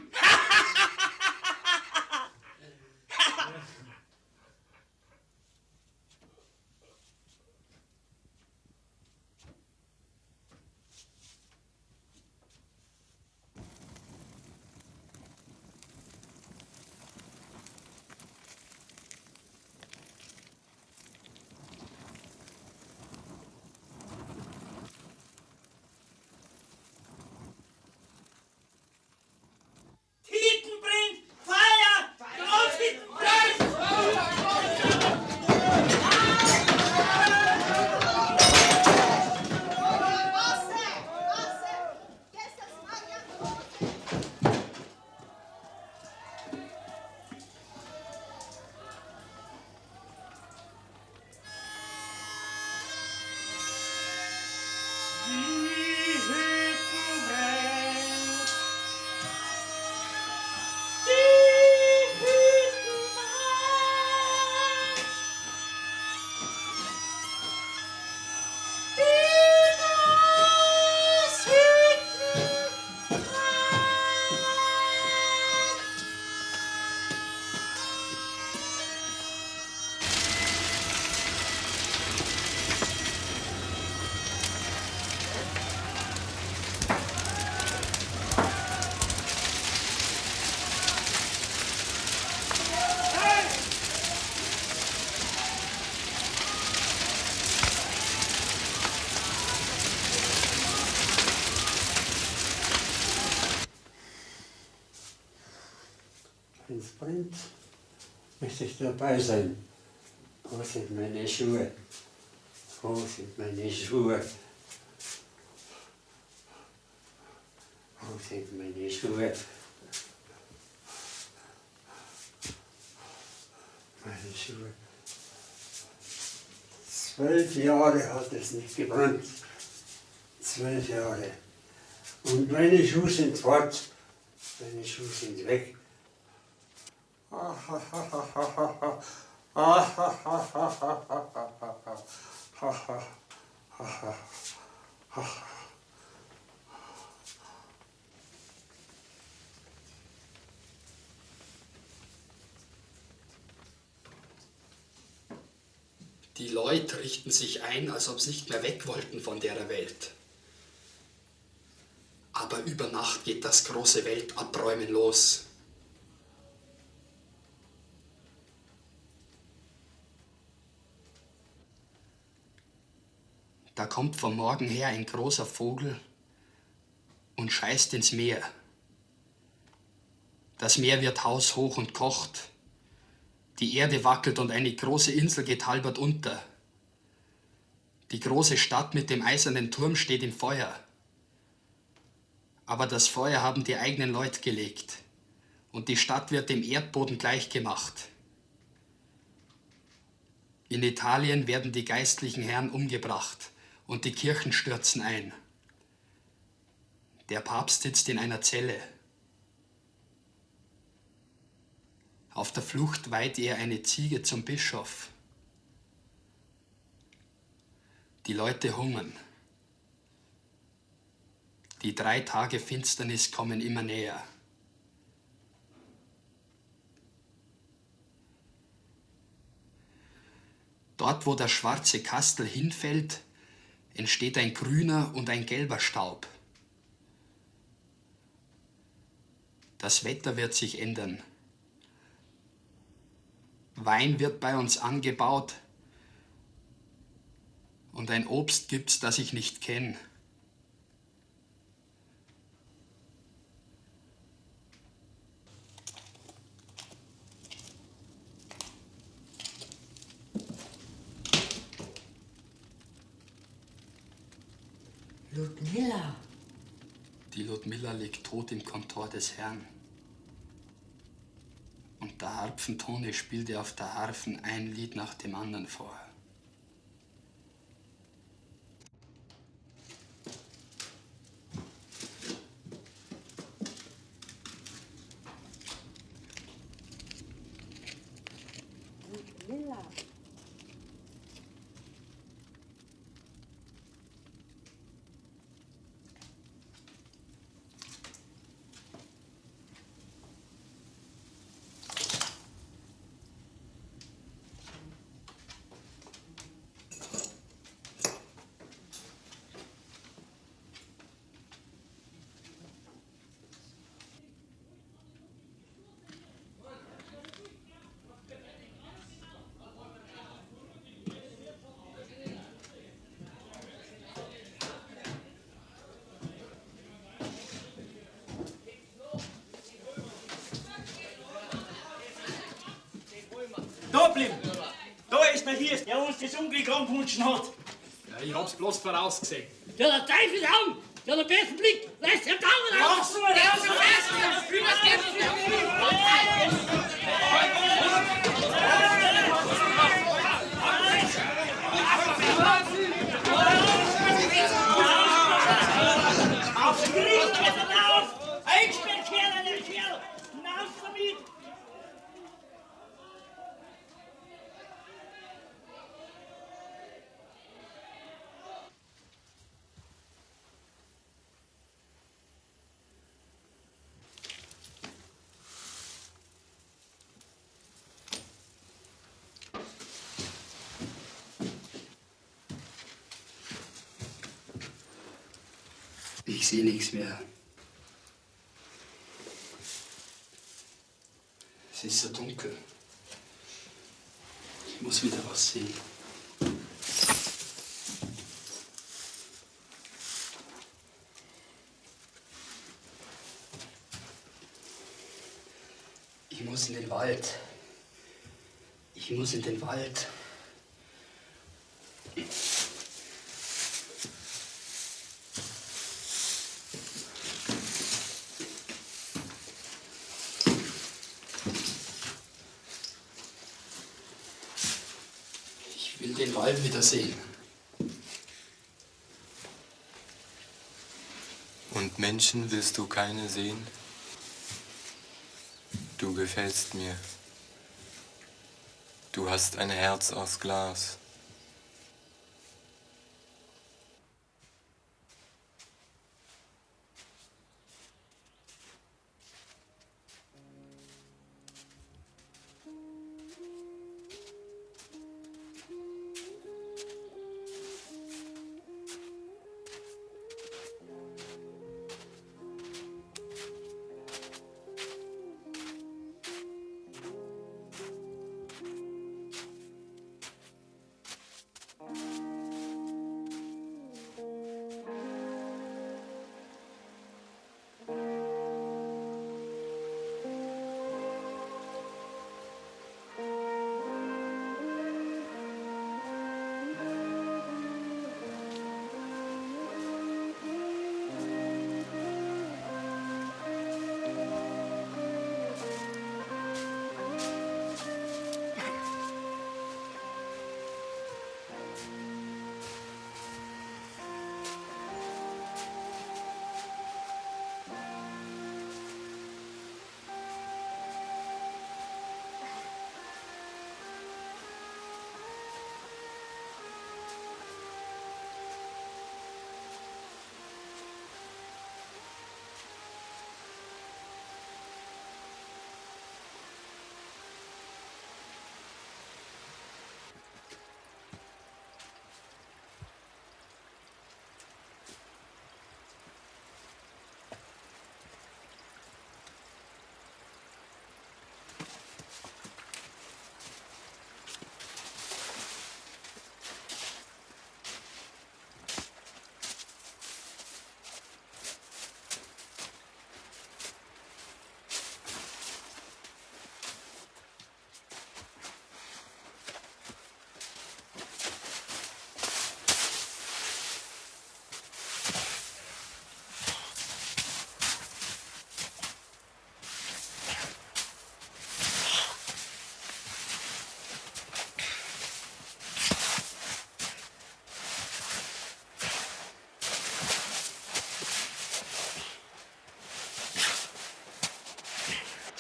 Sprint müsste ich dabei sein. Wo sind meine Schuhe? Wo sind meine Schuhe? Wo sind meine Schuhe? Meine Schuhe. 12 Jahre hat es nicht gebrannt. 12 Jahre. Und meine Schuhe sind fort. Meine Schuhe sind weg. Die Leute richten sich ein, als ob sie nicht mehr weg wollten von der Welt. Aber über Nacht geht das große Weltabräumen los. Da kommt vom Morgen her ein großer Vogel und scheißt ins Meer. Das Meer wird haushoch und kocht. Die Erde wackelt und eine große Insel geht halbert unter. Die große Stadt mit dem eisernen Turm steht im Feuer. Aber das Feuer haben die eigenen Leute gelegt und die Stadt wird dem Erdboden gleichgemacht. In Italien werden die geistlichen Herren umgebracht und die Kirchen stürzen ein. Der Papst sitzt in einer Zelle. Auf der Flucht weiht er eine Ziege zum Bischof. Die Leute hungern. Die 3 Tage Finsternis kommen immer näher. Dort, wo das schwarze Kastel hinfällt, entsteht ein grüner und ein gelber Staub. Das Wetter wird sich ändern. Wein wird bei uns angebaut und ein Obst gibt's, das ich nicht kenne. Ludmilla. Die Ludmilla liegt tot im Kontor des Herrn. Und der Harpfentone spielte auf der Harfen ein Lied nach dem anderen vor. Ludmilla. Da bleiben! Da ist der Hirs, der uns das Unglück angewünscht hat. Ja, ich hab's bloß vorausgesehen. Ja, der Teufel hauen! Ja, der besten Blick! Lass den Daumen auf! Mach's mal raus! Aufs Gericht, auf! Einsperrt, Kerl, der Kerl! Hinaus damit! Ich sehe nichts mehr. Es ist so dunkel. Ich muss wieder was sehen. Ich Ich muss in den Wald. Ich muss in den Wald. Ich will den Wald wiedersehen. Und Menschen willst du keine sehen? Du gefällst mir. Du hast ein Herz aus Glas.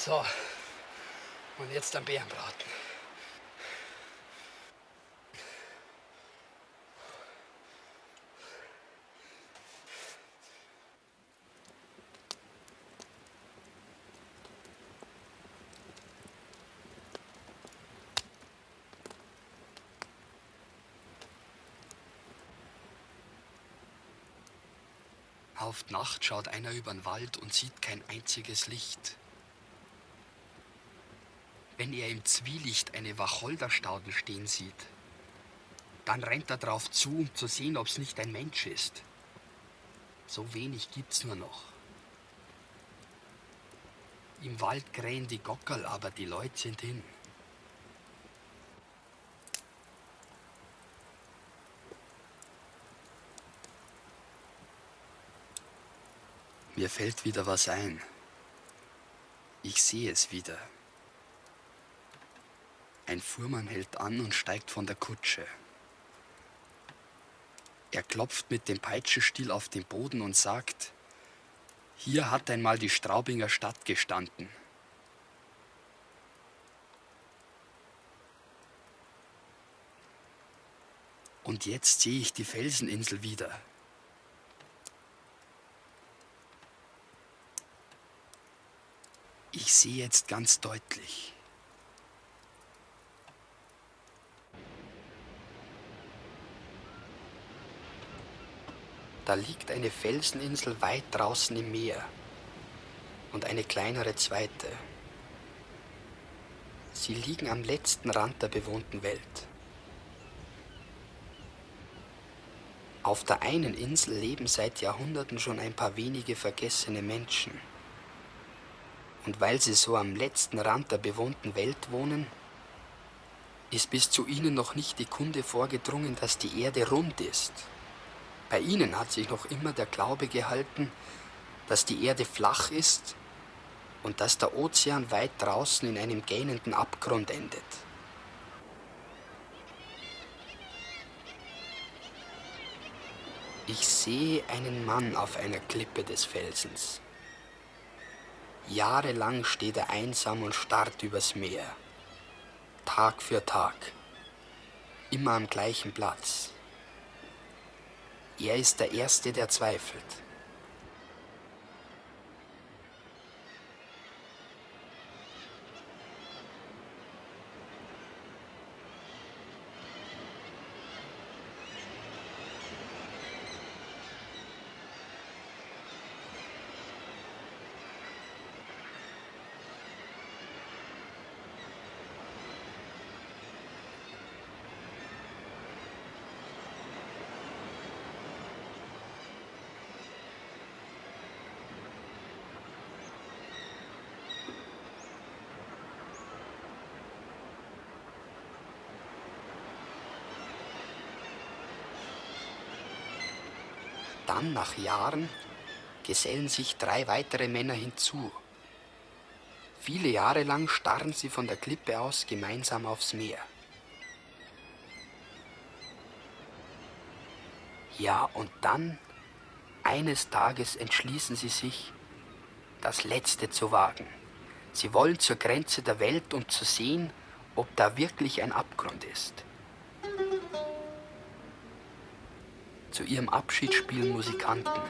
So, und jetzt am Bärenbraten. Auf die Nacht schaut einer über den Wald und sieht kein einziges Licht. Wenn er im Zwielicht eine Wacholderstaudel stehen sieht, dann rennt er drauf zu, um zu sehen, ob es nicht ein Mensch ist. So wenig gibt's nur noch. Im Wald krähen die Gockerl, aber die Leute sind hin. Mir fällt wieder was ein. Ich sehe es wieder. Ein Fuhrmann hält an und steigt von der Kutsche. Er klopft mit dem Peitschenstiel auf den Boden und sagt, hier hat einmal die Straubinger Stadt gestanden. Und jetzt sehe ich die Felseninsel wieder. Ich sehe jetzt ganz deutlich. Da liegt eine Felseninsel weit draußen im Meer und eine kleinere zweite. Sie liegen am letzten Rand der bewohnten Welt. Auf der einen Insel leben seit Jahrhunderten schon ein paar wenige vergessene Menschen. Und weil sie so am letzten Rand der bewohnten Welt wohnen, ist bis zu ihnen noch nicht die Kunde vorgedrungen, dass die Erde rund ist. Bei ihnen hat sich noch immer der Glaube gehalten, dass die Erde flach ist und dass der Ozean weit draußen in einem gähnenden Abgrund endet. Ich sehe einen Mann auf einer Klippe des Felsens. Jahrelang steht er einsam und starrt übers Meer. Tag für Tag. Immer am gleichen Platz. Er ist der Erste, der zweifelt. Dann, nach Jahren, gesellen sich 3 weitere Männer hinzu. Viele Jahre lang starren sie von der Klippe aus gemeinsam aufs Meer. Ja, und dann, eines Tages entschließen sie sich, das Letzte zu wagen. Sie wollen zur Grenze der Welt, um zu sehen, ob da wirklich ein Abgrund ist. Zu ihrem Abschied spielen Musikanten.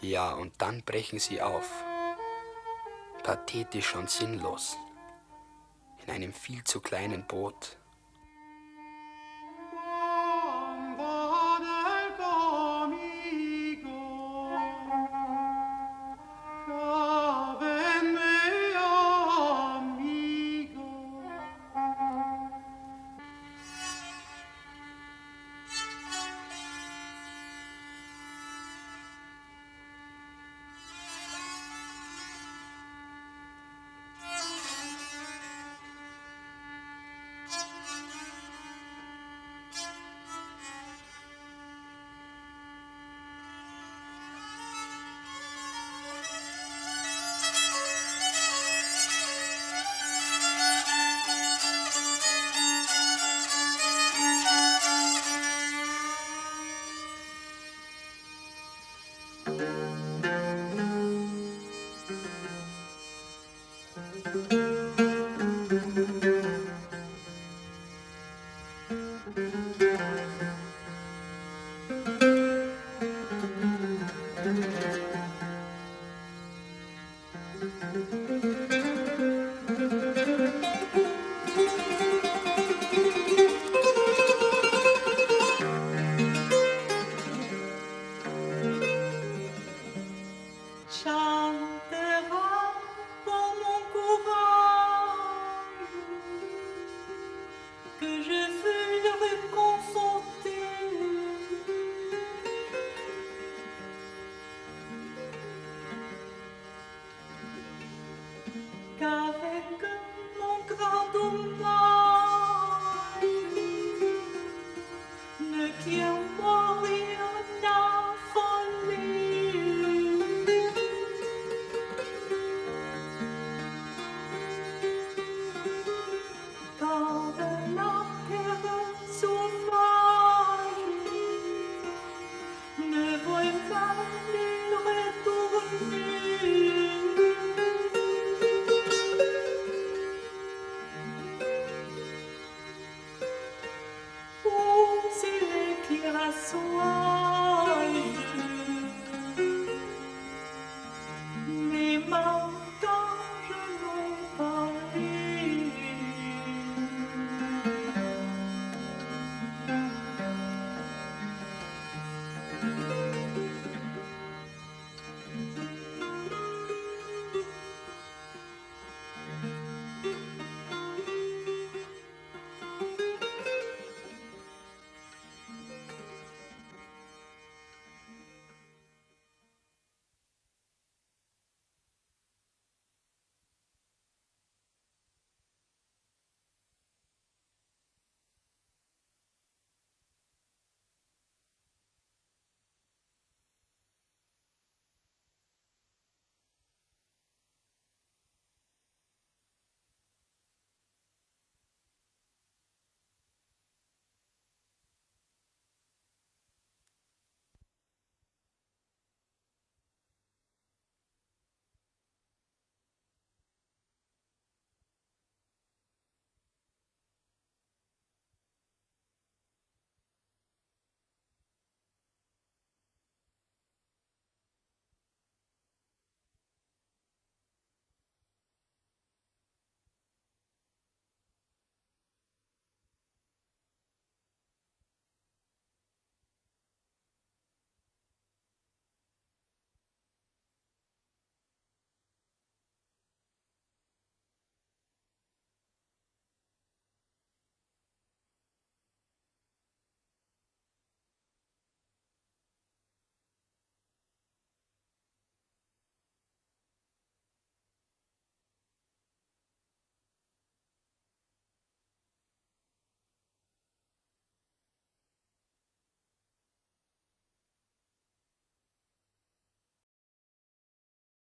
Ja, und dann brechen sie auf. Pathetisch und sinnlos. In einem viel zu kleinen Boot. Mann